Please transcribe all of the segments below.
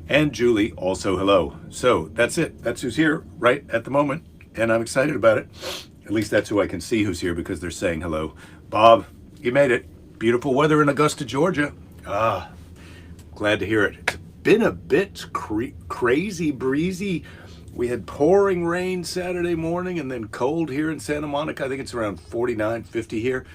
And Julie, also hello. So that's it. That's who's here right at the moment. And I'm excited about it. At least that's who I can see who's here because they're saying hello. Bob, you made it. Beautiful weather in Augusta, Georgia. Ah, glad to hear it. It's been a bit crazy, breezy. We had pouring rain Saturday morning and then cold here in Santa Monica. I think it's around 49, 50 here.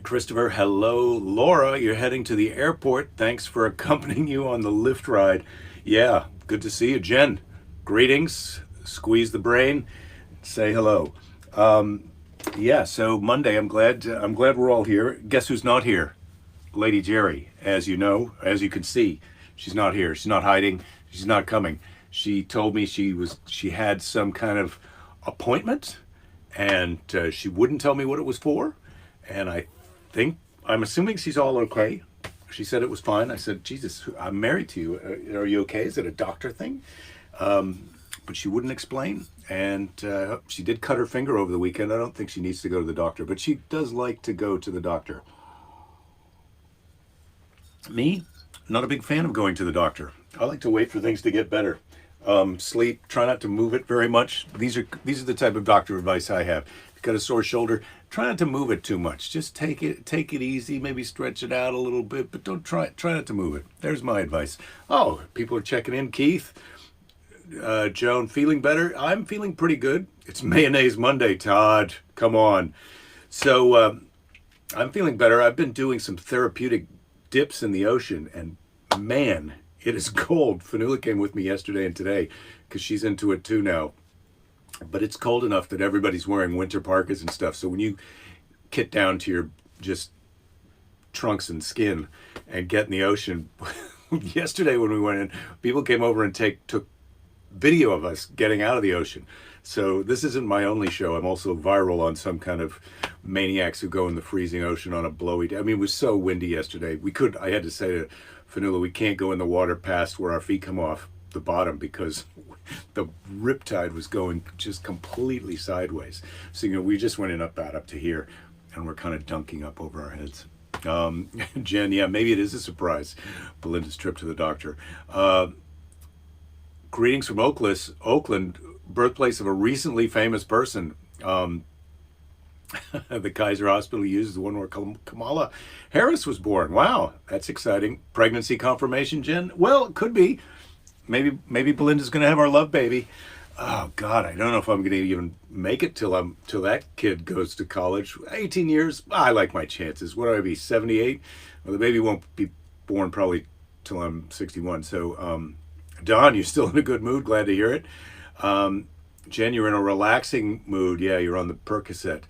Christopher, hello. Laura, you're heading to the airport. Thanks for accompanying you on the lift ride. Yeah, good to see you. Jen, greetings. Squeeze the brain. Say hello. Yeah, so Monday, I'm glad we're all here. Guess who's not here? Lady Jerry, as you know, as you can see, she's not here. She's not hiding. She's not coming. She told me she had some kind of appointment, and she wouldn't tell me what it was for. And I'm assuming she's all okay. She said it was fine. I said, Jesus, I'm married to you. Are you okay? Is it a doctor thing? But she wouldn't explain. And she did cut her finger over the weekend. I don't think she needs to go to the doctor, but she does like to go to the doctor. Me, not a big fan of going to the doctor. I like to wait for things to get better. Sleep, try not to move it very much. These are the type of doctor advice I have. If you've got a sore shoulder, try not to move it too much. Just take it easy, maybe stretch it out a little bit, but don't try not to move it. There's my advice. Oh, people are checking in. Keith, Joan, feeling better? I'm feeling pretty good. It's Mayonnaise Monday, Todd. Come on. So I'm feeling better. I've been doing some therapeutic dips in the ocean, and man, it is cold. Fanula came with me yesterday and today because she's into it too now. But it's cold enough that everybody's wearing winter parkas and stuff. So when you get down to your just trunks and skin and get in the ocean, yesterday when we went in, people came over and took video of us getting out of the ocean. So this isn't my only show. I'm also viral on some kind of maniacs who go in the freezing ocean on a blowy day. I mean, it was so windy yesterday. I had to say to Fanula, we can't go in the water past where our feet come off the bottom because the riptide was going just completely sideways. So, we just went in up to here and we're kind of dunking up over our heads. Jen, yeah, maybe it is a surprise. Belinda's trip to the doctor. Greetings from Oakland, birthplace of a recently famous person. The Kaiser Hospital uses the one where Kamala Harris was born. Wow, that's exciting. Pregnancy confirmation, Jen? Well, it could be. Maybe Belinda's going to have our love baby. Oh God, I don't know if I'm going to even make it till that kid goes to college. 18 years, I like my chances. What do I be, 78? Well, the baby won't be born probably till I'm 61. So, Don, you're still in a good mood. Glad to hear it. Jen, you're in a relaxing mood. Yeah, you're on the Percocet.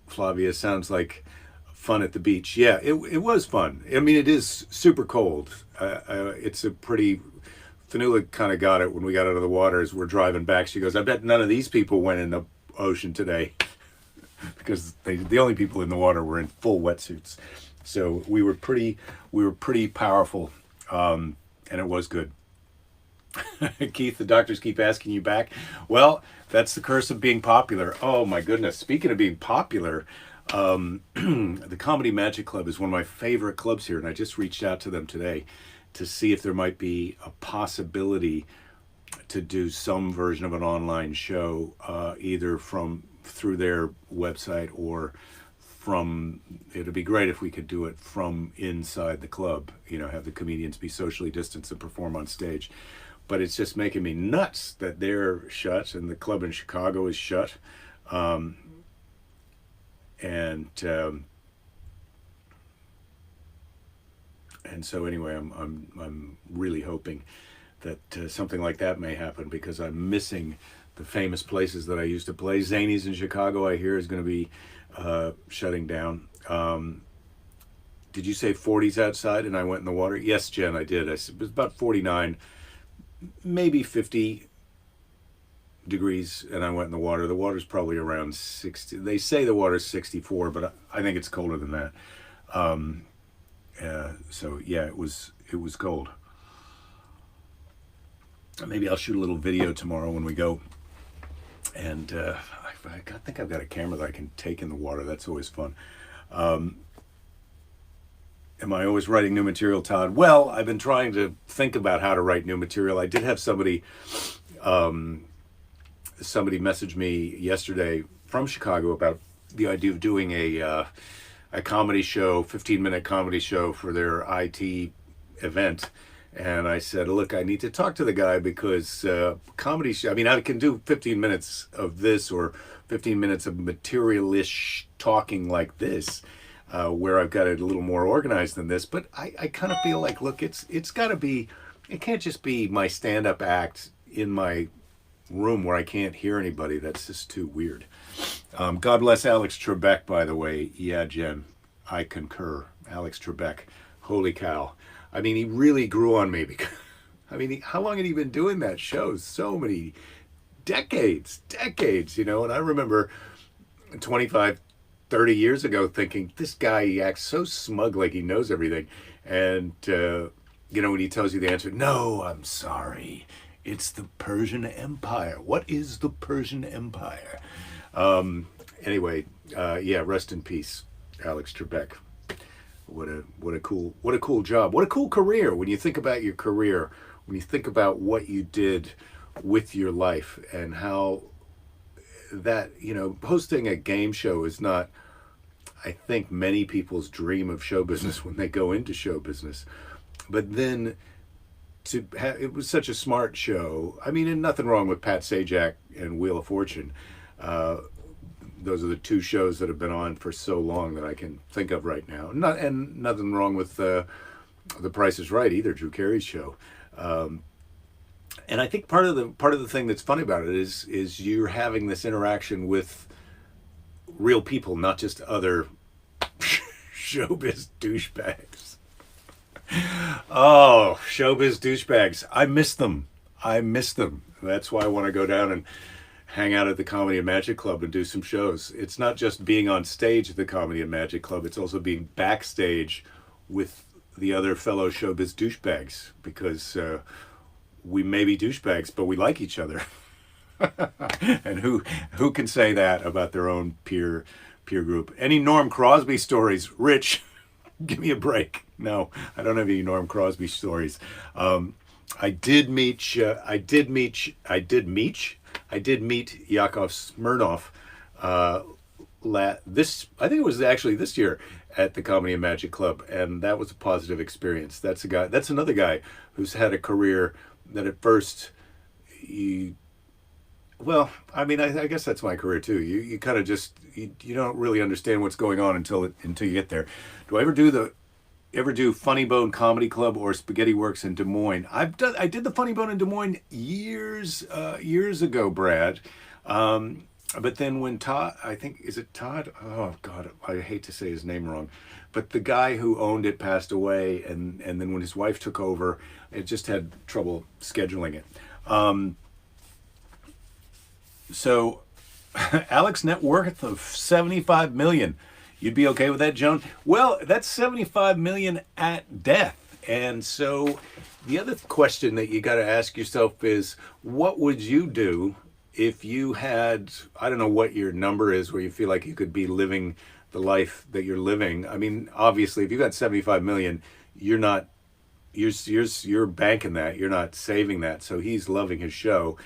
Flavia, sounds like fun at the beach. Yeah, it was fun. I mean, it is super cold. It's a pretty... Fanula kind of got it when we got out of the water as we're driving back. She goes, I bet none of these people went in the ocean today because the only people in the water were in full wetsuits. So we were pretty powerful, and it was good. Keith, the doctors keep asking you back. Well, that's the curse of being popular. Oh my goodness. Speaking of being popular, the Comedy Magic Club is one of my favorite clubs here, and I just reached out to them today to see if there might be a possibility to do some version of an online show, either through their website or it'd be great if we could do it from inside the club, have the comedians be socially distanced and perform on stage. But it's just making me nuts that they're shut and the club in Chicago is shut. And so anyway, I'm really hoping that something like that may happen because I'm missing the famous places that I used to play. Zany's in Chicago, I hear, is going to be shutting down. Did you say 40s outside and I went in the water? Yes, Jen, I did. It was about 49, maybe 50 degrees, and I went in the water. The water's probably around 60. They say the water's 64, but I think it's colder than that. So yeah, it was cold. Maybe I'll shoot a little video tomorrow when we go. And I think I've got a camera that I can take in the water. That's always fun. Am I always writing new material, Todd? Well, I've been trying to think about how to write new material. I did have somebody messaged me yesterday from Chicago about the idea of doing a comedy show, 15-minute comedy show for their IT event. And I said, look, I need to talk to the guy because comedy show, I mean, I can do 15 minutes of this or 15 minutes of material-ish talking like this, where I've got it a little more organized than this. But I kind of feel like, look, it's got to be, it can't just be my stand-up act in my room where I can't hear anybody. That's just too weird. God bless Alex Trebek, by the way. Yeah, Jen, I concur. Alex Trebek, holy cow. I mean, he really grew on me because, I mean, how long had he been doing that show? So many decades, you know, and I remember 25, 30 years ago thinking, this guy, he acts so smug like he knows everything. And, you know, when he tells you the answer, no, I'm sorry. It's the Persian Empire. What is the Persian Empire? Anyway, yeah, rest in peace, Alex Trebek. What a cool job. What a cool career. When you think about your career, when you think about what you did with your life and how that, you know, hosting a game show is not, I think, many people's dream of show business when they go into show business. But then it was such a smart show. I mean, and nothing wrong with Pat Sajak and Wheel of Fortune. Those are the two shows that have been on for so long that I can think of right now. And nothing wrong with The Price is Right either, Drew Carey's show. And I think part of the thing that's funny about it is you're having this interaction with real people, not just other showbiz douchebags. Oh, showbiz douchebags. I miss them. That's why I want to go down and hang out at the Comedy and Magic Club and do some shows. It's not just being on stage at the Comedy and Magic Club, it's also being backstage with the other fellow showbiz douchebags, because we may be douchebags, but we like each other. And who can say that about their own peer group? Any Norm Crosby stories? Rich, give me a break. No, I don't have any Norm Crosby stories. I did meet Yakov Smirnoff I think it was actually this year at the Comedy and Magic Club, and that was a positive experience. That's another guy who's had a career that at first well, I mean, I guess that's my career too. You kind of just you don't really understand what's going on until you get there. Do I ever do Funny Bone Comedy Club or Spaghetti Works in Des Moines? I did the Funny Bone in Des Moines years ago, Brad. But then when Todd, I think, is it Todd? Oh God, I hate to say his name wrong, but the guy who owned it passed away, and then when his wife took over, it just had trouble scheduling it. So Alex net worth of $75 million. You'd be okay with that, Joan? Well, that's $75 million at death. And so the other question that you got to ask yourself is, what would you do if you had, I don't know what your number is where you feel like you could be living the life that you're living. I mean, obviously, if you got 75 million, you're banking that, you're not saving that. So he's loving his show.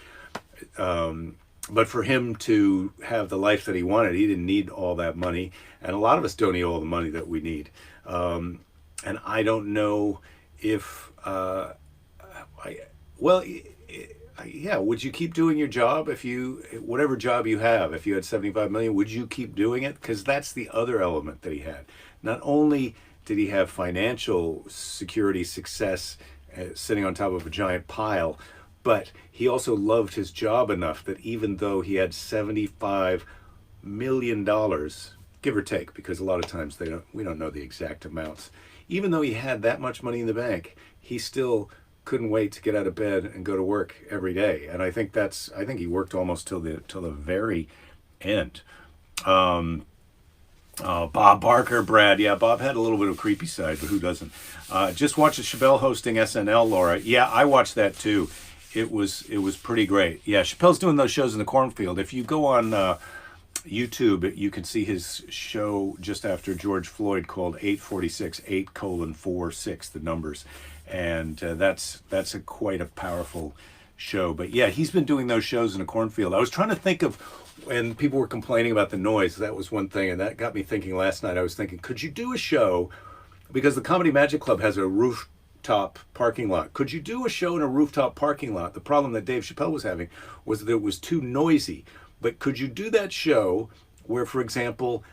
But for him to have the life that he wanted, he didn't need all that money. And a lot of us don't need all the money that we need. And I don't know if, would you keep doing your job whatever job you have, if you had 75 million, would you keep doing it? Because that's the other element that he had. Not only did he have financial security, success, sitting on top of a giant pile, but he also loved his job enough that even though he had $75 million, give or take, because a lot of times we don't know the exact amounts, even though he had that much money in the bank, he still couldn't wait to get out of bed and go to work every day. And I think he worked almost till the very end. Bob Barker, Brad. Yeah, Bob had a little bit of a creepy side, but who doesn't? Just watched Chappelle hosting SNL, Laura. Yeah, I watched that too. It was pretty great. Yeah, Chappelle's doing those shows in the cornfield. If you go on YouTube, you can see his show just after George Floyd called 846, 8:46, the numbers. And that's quite a powerful show. But yeah, he's been doing those shows in a cornfield. I was trying to think of when people were complaining about the noise. That was one thing, and that got me thinking last night. I was thinking, could you do a show, because the Comedy Magic Club has a rooftop parking lot. Could you do a show in a rooftop parking lot? The problem that Dave Chappelle was having was that it was too noisy. But could you do that show where, for example,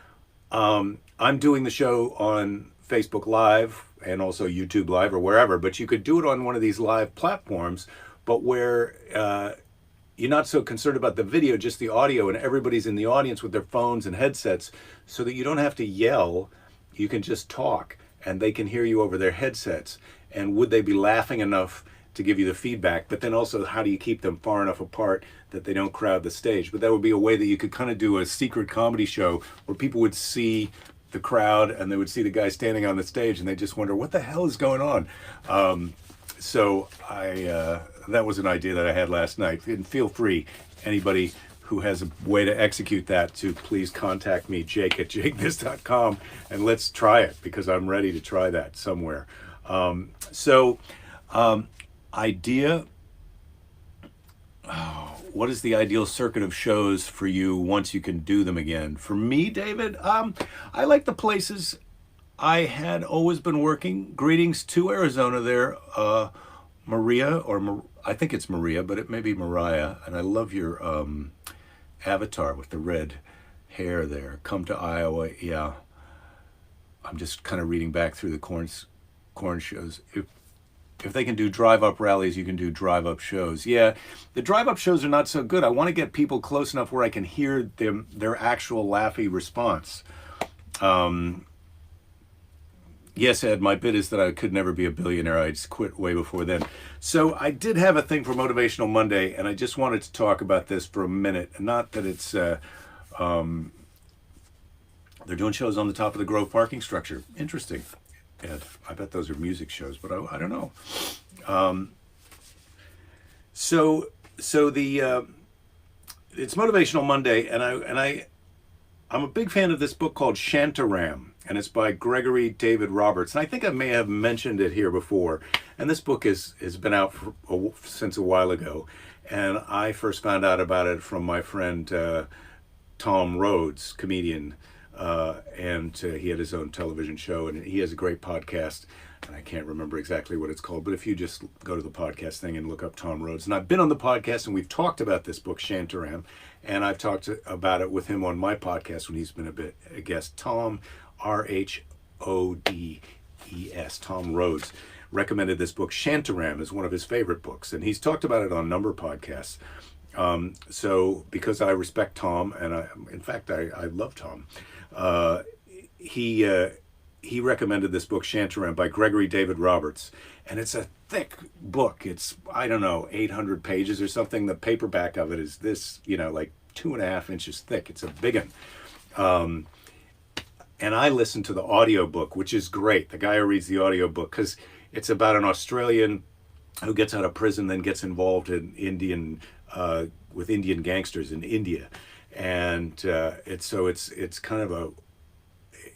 I'm doing the show on Facebook Live and also YouTube Live or wherever, but you could do it on one of these live platforms, but where you're not so concerned about the video, just the audio, and everybody's in the audience with their phones and headsets, so that you don't have to yell. You can just talk, and they can hear you over their headsets. And would they be laughing enough to give you the feedback? But then also, how do you keep them far enough apart that they don't crowd the stage? But that would be a way that you could kind of do a secret comedy show where people would see the crowd and they would see the guy standing on the stage and they just wonder, what the hell is going on? So that was an idea that I had last night. And feel free, anybody who has a way to execute that, to please contact me, jake@jakethis.com, and let's try it, because I'm ready to try that somewhere. Idea, what is the ideal circuit of shows for you once you can do them again? For me, David, I like the places I had always been working. Greetings to Arizona there, Maria, I think it's Maria, but it may be Mariah. And I love your avatar with the red hair there. Come to Iowa, yeah. I'm just kind of reading back through the corn shows. If they can do drive-up rallies, you can do drive-up shows. Yeah, the drive-up shows are not so good. I want to get people close enough where I can hear their actual laughy response. Yes, Ed, my bit is that I could never be a billionaire. I just quit way before then. So I did have a thing for Motivational Monday, and I just wanted to talk about this for a minute. Not that it's... they're doing shows on the top of the Grove parking structure. Interesting. Ed, I bet those are music shows, but I don't know. So it's Motivational Monday, and I'm a big fan of this book called Shantaram, and it's by Gregory David Roberts. And I think I may have mentioned it here before. And this book has been out since a while ago, and I first found out about it from my friend Tom Rhodes, comedian. And he had his own television show, and he has a great podcast, and I can't remember exactly what it's called, but if you just go to the podcast thing and look up Tom Rhodes. And I've been on the podcast, and we've talked about this book, Shantaram, and I've talked about it with him on my podcast when he's been a guest. Tom, Rhodes, Tom Rhodes, recommended this book, Shantaram, as one of his favorite books, and he's talked about it on a number of podcasts. So because I respect Tom, and in fact, I love Tom, he recommended this book, Shantaram, by Gregory David Roberts. And it's a thick book. It's, I don't know, 800 pages or something. The paperback of it is this, like 2.5 inches thick. It's a big one. And I listened to the audiobook, which is great. The guy who reads the audiobook, because it's about an Australian who gets out of prison, then gets involved in with Indian gangsters in India. And it's kind of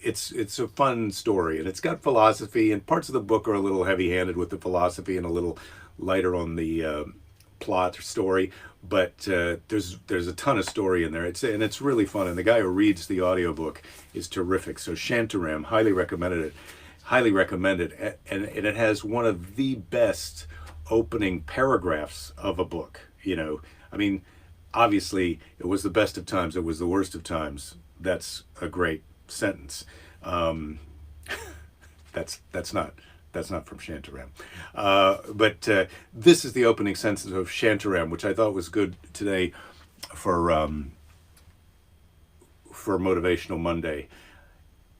it's a fun story, and it's got philosophy, and parts of the book are a little heavy-handed with the philosophy and a little lighter on the plot or story, but there's a ton of story in there. It's really fun, and the guy who reads the audiobook is terrific. So Shantaram, highly recommend it, and it has one of the best opening paragraphs of a book. I mean, obviously, it was the best of times, it was the worst of times. That's a great sentence. That's not from Shantaram. But this is the opening sentence of Shantaram, which I thought was good today for Motivational Monday.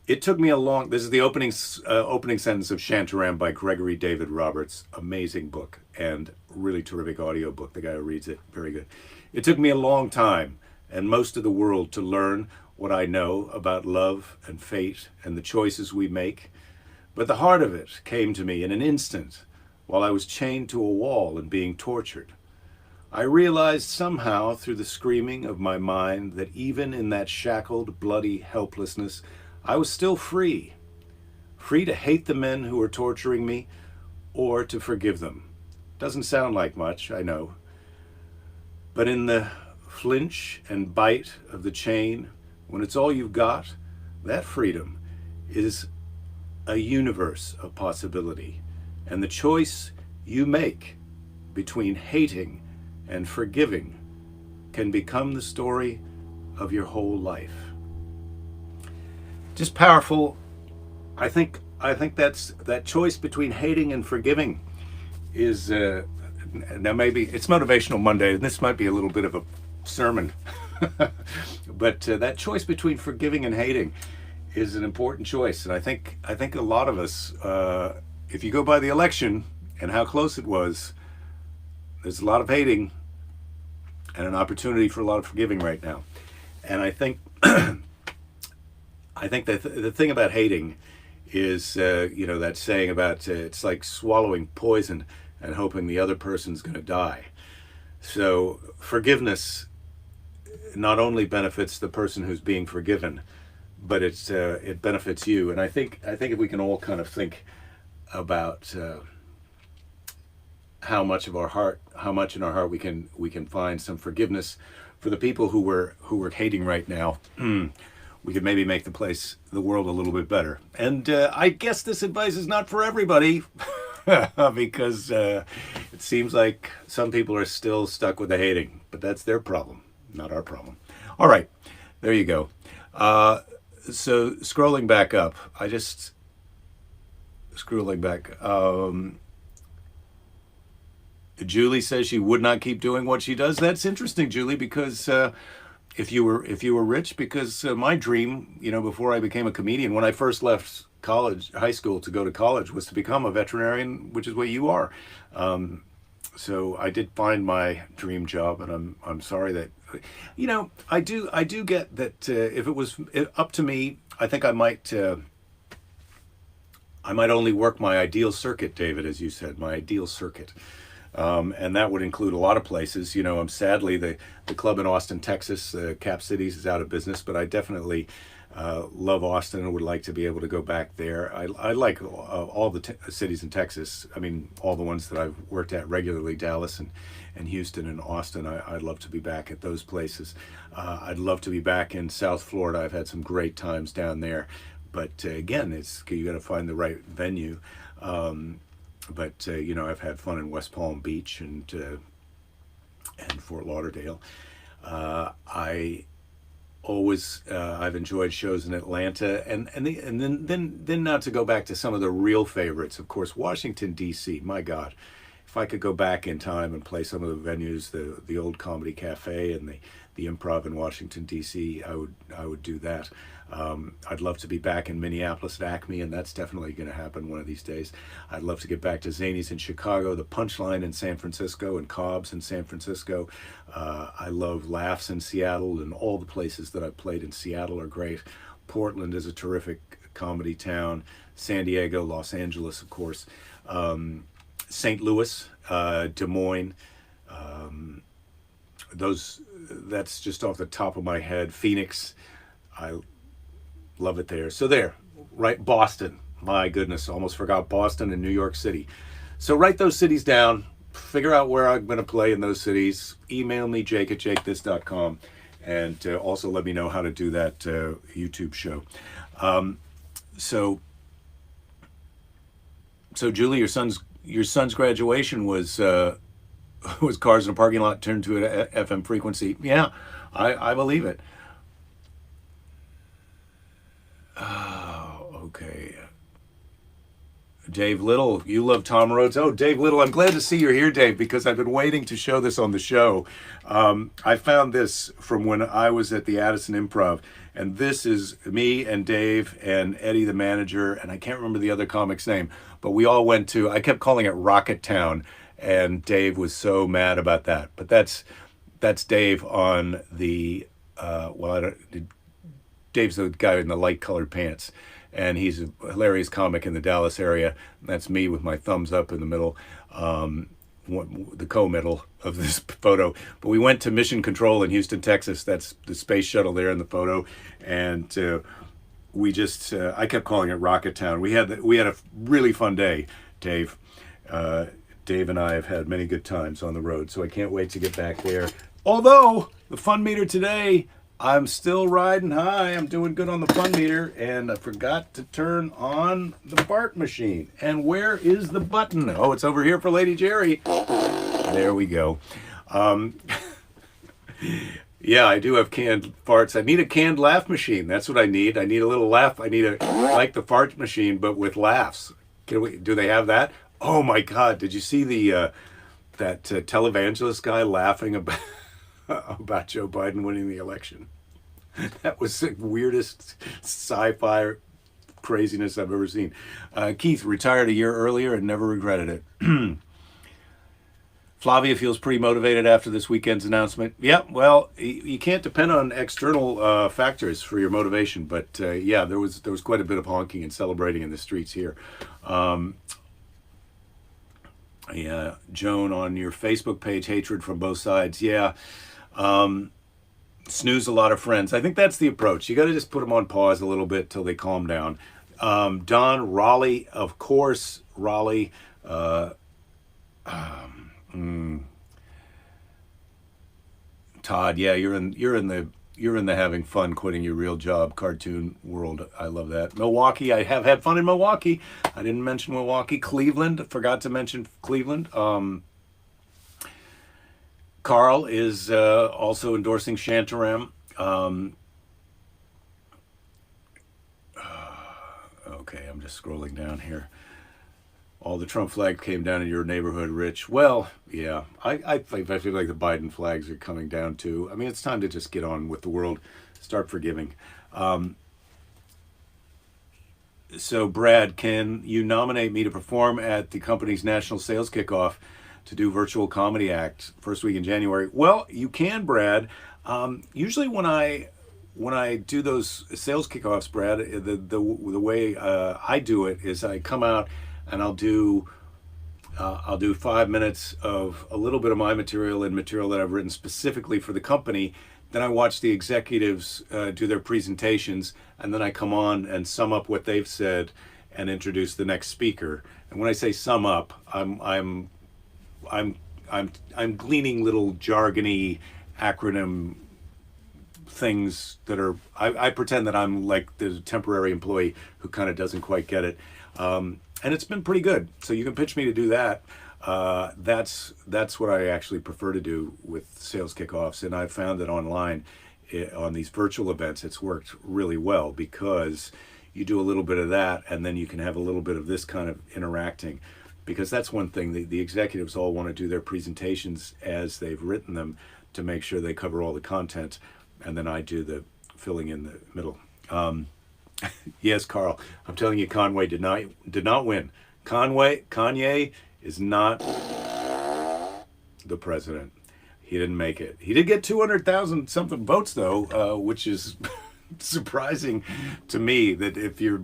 It took me this is the opening sentence of Shantaram by Gregory David Roberts. Amazing book, and really terrific audio book. The guy who reads it, very good. It took me a long time and most of the world to learn what I know about love and fate and the choices we make. But the heart of it came to me in an instant while I was chained to a wall and being tortured. I realized somehow through the screaming of my mind that even in that shackled, bloody helplessness, I was still free. Free to hate the men who were torturing me or to forgive them. Doesn't sound like much, I know. But in the flinch and bite of the chain, when it's all you've got, that freedom is a universe of possibility. And the choice you make between hating and forgiving can become the story of your whole life. Just powerful. I think that's that choice between hating and forgiving is now maybe it's Motivational Monday, and this might be a little bit of a sermon, but that choice between forgiving and hating is an important choice, and I think a lot of us, if you go by the election and how close it was, there's a lot of hating and an opportunity for a lot of forgiving right now, and I think that the thing about hating is, that saying about it's like swallowing poison and hoping the other person's going to die. So forgiveness not only benefits the person who's being forgiven, but it benefits you. And I think if we can all kind of think about how much in our heart we can find some forgiveness for the people who we're hating right now. We could maybe make the world a little bit better. And I guess this advice is not for everybody because it seems like some people are still stuck with the hating, but that's their problem, not our problem. All right, there you go. So scrolling back up, Julie says she would not keep doing what she does. That's interesting, Julie, because if you were rich, because my dream, before I became a comedian, when I first left high school to go to college, was to become a veterinarian, which is what you are. So I did find my dream job, and I'm sorry that, I do get that if it was up to me, I think I might only work my ideal circuit, David, as you said, my ideal circuit. And that would include a lot of places. Sadly, the club in Austin, Texas, Cap Cities, is out of business, but I definitely love Austin and would like to be able to go back there. I like all the cities in Texas. I mean, all the ones that I've worked at regularly, Dallas and Houston and Austin. I'd love to be back at those places. I'd love to be back in South Florida. I've had some great times down there. But again, you got to find the right venue. But I've had fun in West Palm Beach and Fort Lauderdale. I've enjoyed shows in Atlanta, and then not to go back to some of the real favorites. Of course, Washington D.C. My God, if I could go back in time and play some of the venues, the old Comedy Cafe and the Improv in Washington D.C., I would do that. I'd love to be back in Minneapolis at Acme, and that's definitely going to happen one of these days. I'd love to get back to Zanies in Chicago, the Punchline in San Francisco, and Cobb's in San Francisco. I love Laughs in Seattle, and all the places that I've played in Seattle are great. Portland is a terrific comedy town. San Diego, Los Angeles, of course. St. Louis, Des Moines. That's just off the top of my head. Phoenix, I love it there. So there, right, Boston. My goodness, almost forgot Boston and New York City. So write those cities down. Figure out where I'm going to play in those cities. Email me, jake@jakethis.com. And also let me know how to do that YouTube show. So Julie, your son's graduation was cars in a parking lot turned to an FM frequency. Yeah, I believe it. Oh, okay. Dave Little, you love Tom Rhodes. Oh, Dave Little, I'm glad to see you're here, Dave, because I've been waiting to show this on the show. I found this from when I was at the Addison Improv, and this is me and Dave and Eddie, the manager, and I can't remember the other comic's name, but we all went to, I kept calling it Rocket Town, and Dave was so mad about that. But that's Dave on the, Dave's the guy in the light-colored pants, and he's a hilarious comic in the Dallas area. That's me with my thumbs up in the middle. the co-middle of this photo. But we went to Mission Control in Houston, Texas. That's the space shuttle there in the photo, and we just I kept calling it Rocket Town. We had a really fun day, Dave. Dave and I have had many good times on the road, so I can't wait to get back there. Although the fun meter today, I'm still riding high. I'm doing good on the fun meter, and I forgot to turn on the fart machine. And where is the button? Oh, it's over here for Lady Jerry. There we go. Yeah, I do have canned farts. I need a canned laugh machine. That's what I need. I need a little laugh. I need like the fart machine, but with laughs. Do they have that? Oh my God! Did you see that televangelist guy laughing about Joe Biden winning the election? That was the weirdest sci-fi craziness I've ever seen. Keith retired a year earlier and never regretted it. Flavia feels pretty motivated after this weekend's announcement. Yeah, well, you can't depend on external factors for your motivation, but yeah, there was quite a bit of honking and celebrating in the streets here. Yeah, Joan, on your Facebook page, hatred from both sides. Yeah, snooze a lot of friends. I think that's the approach. You got to just put them on pause a little bit till they calm down. Don, Raleigh, of course, Raleigh. Todd, yeah, you're in the having fun quitting your real job cartoon world. I love that. Milwaukee, I have had fun in Milwaukee. I didn't mention Milwaukee. Cleveland, forgot to mention Cleveland. Carl is also endorsing Shantaram. Okay, I'm just scrolling down here. All the Trump flag came down in your neighborhood, Rich. Well, yeah, I feel like the Biden flags are coming down too. I mean, it's time to just get on with the world, start forgiving. So, Brad, can you nominate me to perform at the company's national sales kickoff to do virtual comedy act first week in January? Well, you can, Brad. Usually when I do those sales kickoffs, Brad, the way I do it is I come out and I'll do 5 minutes of a little bit of my material and material that I've written specifically for the company. Then I watch the executives do their presentations, and then I come on and sum up what they've said and introduce the next speaker. And when I say sum up, I'm gleaning little jargony acronym things that are. I pretend that I'm like the temporary employee who kind of doesn't quite get it. And it's been pretty good. So you can pitch me to do that. That's what I actually prefer to do with sales kickoffs. And I've found that online, on these virtual events, it's worked really well because you do a little bit of that and then you can have a little bit of this kind of interacting. Because that's one thing, the executives all want to do their presentations as they've written them to make sure they cover all the content. And then I do the filling in the middle. Yes, Carl. I'm telling you, Conway did not win. Kanye is not the president. He didn't make it. He did get 200,000 something votes though, which is surprising to me. That if you're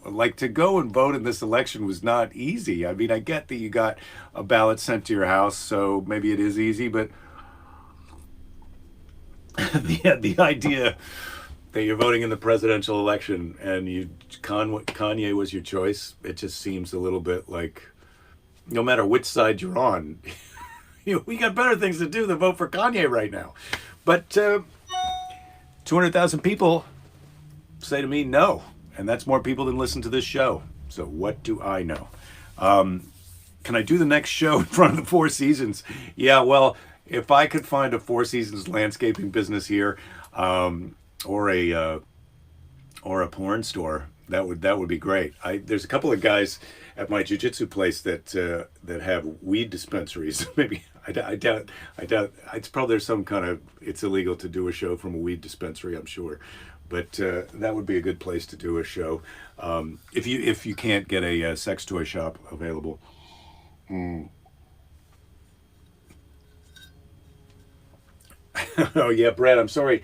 like, to go and vote in this election was not easy. I mean, I get that you got a ballot sent to your house, so maybe it is easy, but the idea that you're voting in the presidential election and Kanye was your choice, it just seems a little bit like, no matter which side you're on, we got better things to do than vote for Kanye right now. But 200,000 people say to me no, and that's more people than listen to this show. So what do I know? Can I do the next show in front of the Four Seasons? Yeah, well, if I could find a Four Seasons landscaping business here, or a porn store, that would be great. There's a couple of guys at my jiu-jitsu place that have weed dispensaries. Maybe I doubt it's probably there's some kind of, it's illegal to do a show from a weed dispensary, I'm sure, but that would be a good place to do a show if you can't get a sex toy shop available. Oh yeah, Brad, I'm sorry.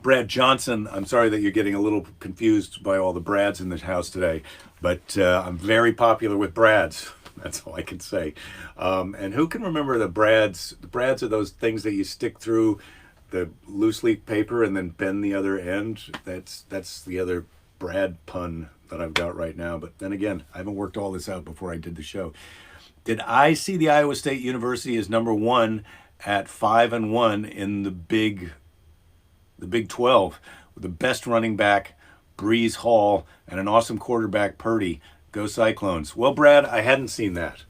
Brad Johnson, I'm sorry that you're getting a little confused by all the Brads in the house today, but I'm very popular with Brads. That's all I can say. And who can remember the brads? The brads are those things that you stick through the loose leaf paper and then bend the other end. That's the other brad pun that I've got right now. But then again, I haven't worked all this out before I did the show. Did I see the Iowa State University as number one at 5-1 in the Big 12 with the best running back, Breeze Hall, and an awesome quarterback, Purdy? Go Cyclones. Well, Brad, I hadn't seen that.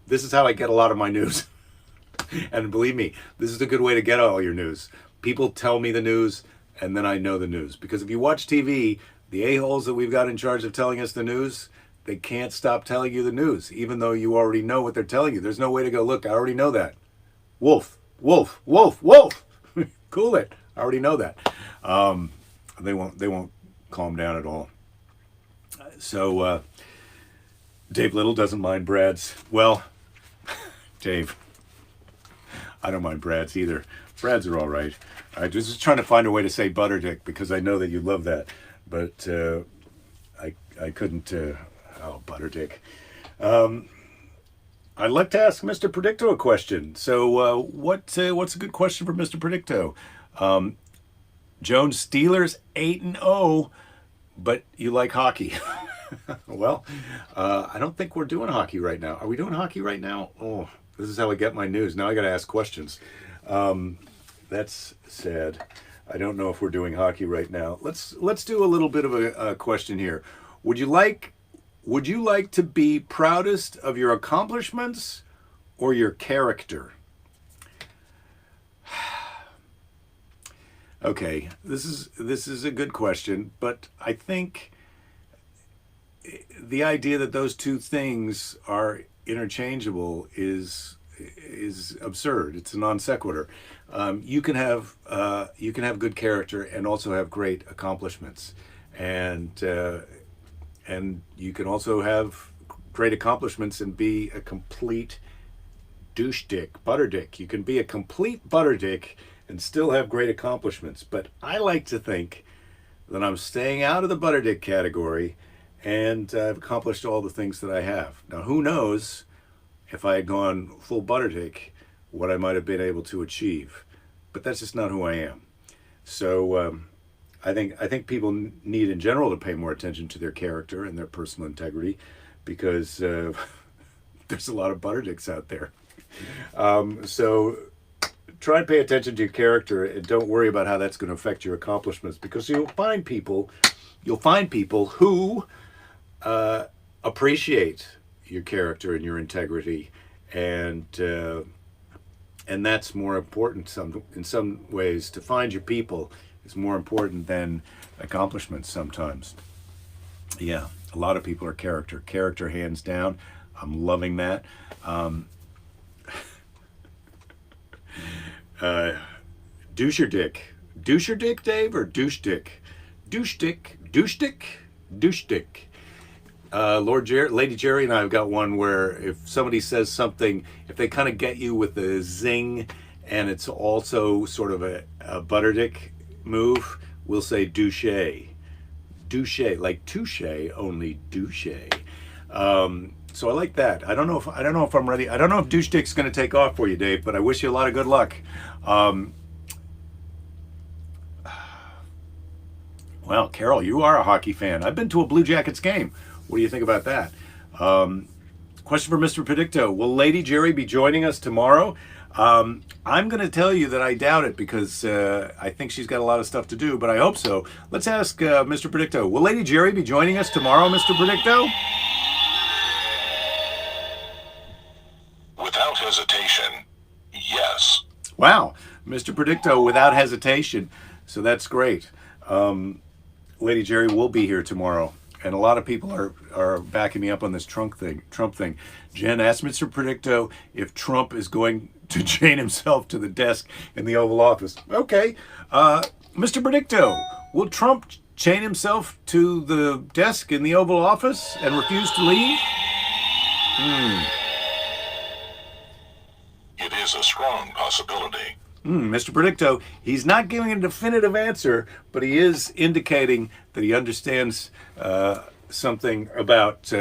This is how I get a lot of my news. And believe me, this is a good way to get all your news. People tell me the news, and then I know the news. Because if you watch TV, the a-holes that we've got in charge of telling us the news, they can't stop telling you the news, even though you already know what they're telling you. There's no way to go, look, I already know that. Wolf, wolf, wolf, wolf. Cool it. I already know that. They won't calm down at all. So, Dave Little doesn't mind Brads. Well, Dave, I don't mind Brads either. Brads are all right. I was just trying to find a way to say Butterdick because I know that you love that, but I couldn't. Butterdick. I'd like to ask Mr. Predicto a question. So, what's a good question for Mr. Predicto? Jones Steelers 8-0, but you like hockey. Well, I don't think we're doing hockey right now. Are we doing hockey right now? Oh, this is how I get my news. Now I got to ask questions. That's sad. I don't know if we're doing hockey right now. Let's do a little bit of a question here. Would you like to be proudest of your accomplishments or your character? Okay, this is a good question, but I think the idea that those two things are interchangeable is absurd. It's a non sequitur. You can have good character and also have great accomplishments, and you can also have great accomplishments and be a complete douche dick, butter dick. You can be a complete butter dick and still have great accomplishments. But I like to think that I'm staying out of the butter dick category and I've accomplished all the things that I have. Now, who knows if I had gone full butter dick, what I might have been able to achieve. But that's just not who I am. So I think people need in general to pay more attention to their character and their personal integrity because there's a lot of butter dicks out there. So try and pay attention to your character and don't worry about how that's going to affect your accomplishments, because you'll find people who appreciate your character and your integrity, and that's more important in some ways. To find your people is more important than accomplishments sometimes. Yeah, a lot of people are character hands down. I'm loving that. Doucher dick, Dave, or douche dick? Douche dick. Lady Jerry and I have got one where if somebody says something, if they kind of get you with a zing, and it's also sort of a butter dick move, we'll say douche, like touche, only douche. So I like that. I don't know if I'm ready. I don't know if douche dick's going to take off for you, Dave, but I wish you a lot of good luck. Well, Carol, you are a hockey fan. I've been to a Blue Jackets game. What do you think about that? Question for Mr. Predicto. Will Lady Jerry be joining us tomorrow? I'm going to tell you that I doubt it because I think she's got a lot of stuff to do, but I hope so. Let's ask Mr. Predicto. Will Lady Jerry be joining us tomorrow, Mr. Predicto? Without hesitation, yes. Wow, Mr. Predicto, without hesitation. So that's great. Lady Jerry will be here tomorrow, and a lot of people are backing me up on this Trump thing. Jen asked Mr. Predicto if Trump is going to chain himself to the desk in the Oval Office. Okay, Mr. Predicto, will Trump chain himself to the desk in the Oval Office and refuse to leave? It is a strong possibility. Mr. Predicto, he's not giving a definitive answer, but he is indicating that he understands something about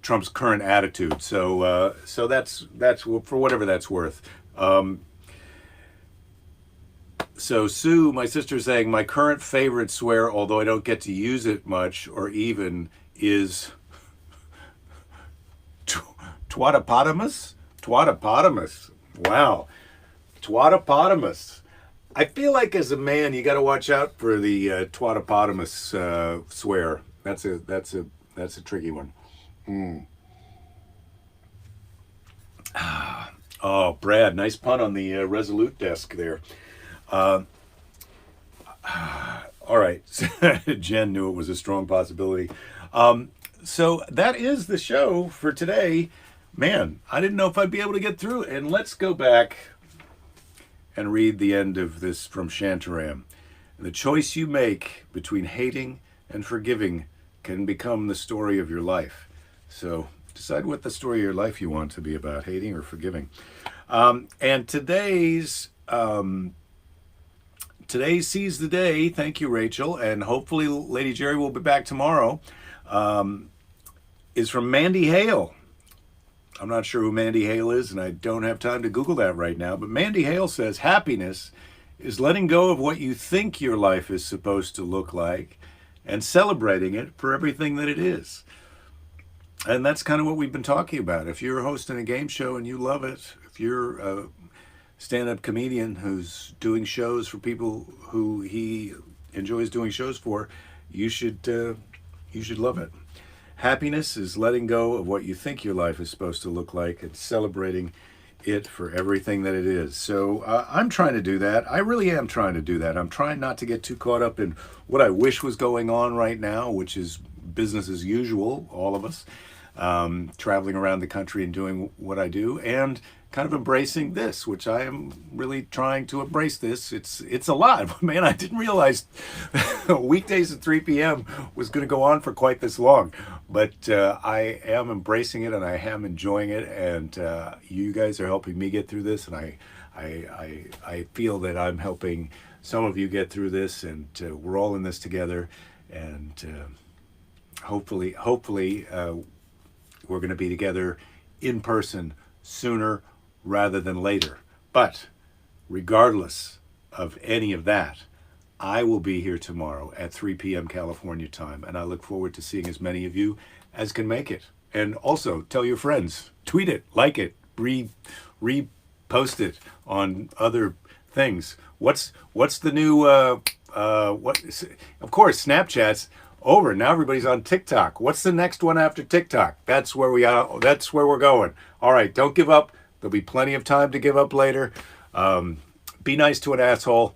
Trump's current attitude. So that's for whatever that's worth. So Sue, my sister, saying my current favorite swear, although I don't get to use it much or even, is twatopotamus. Twatopotamus. Wow, twatopotamus. I feel like as a man, you got to watch out for the twatopotamus swear. That's a tricky one. Oh, Brad, nice pun on the Resolute desk there. All right, Jen knew it was a strong possibility. So that is the show for today. Man, I didn't know if I'd be able to get through it. And let's go back and read the end of this from Shantaram. The choice you make between hating and forgiving can become the story of your life. So decide what the story of your life you want to be about, hating or forgiving. And today's Seize the Day, thank you, Rachel, and hopefully Lady Jerry will be back tomorrow, is from Mandy Hale. I'm not sure who Mandy Hale is, and I don't have time to Google that right now, but Mandy Hale says, happiness is letting go of what you think your life is supposed to look like and celebrating it for everything that it is. And that's kind of what we've been talking about. If you're hosting a game show and you love it, if you're a stand-up comedian who's doing shows for people who he enjoys doing shows for, you should love it. Happiness is letting go of what you think your life is supposed to look like and celebrating it for everything that it is. So I'm trying to do that. I really am trying to do that. I'm trying not to get too caught up in what I wish was going on right now, which is business as usual, all of us, traveling around the country and doing what I do, and kind of embracing this, which I am really trying to embrace this. It's a lot. Man, I didn't realize weekdays at 3 p.m. was going to go on for quite this long. But I am embracing it and I am enjoying it. And you guys are helping me get through this. And I feel that I'm helping some of you get through this. And we're all in this together. And hopefully we're going to be together in person sooner rather than later. But regardless of any of that, I will be here tomorrow at 3 p.m. California time, and I look forward to seeing as many of you as can make it. And also tell your friends, tweet it, like it, repost it on other things. What's the new of course Snapchat's over. Now everybody's on TikTok. What's the next one after TikTok? That's where we're going. All right, don't give up. There'll be plenty of time to give up later. Be nice to an asshole.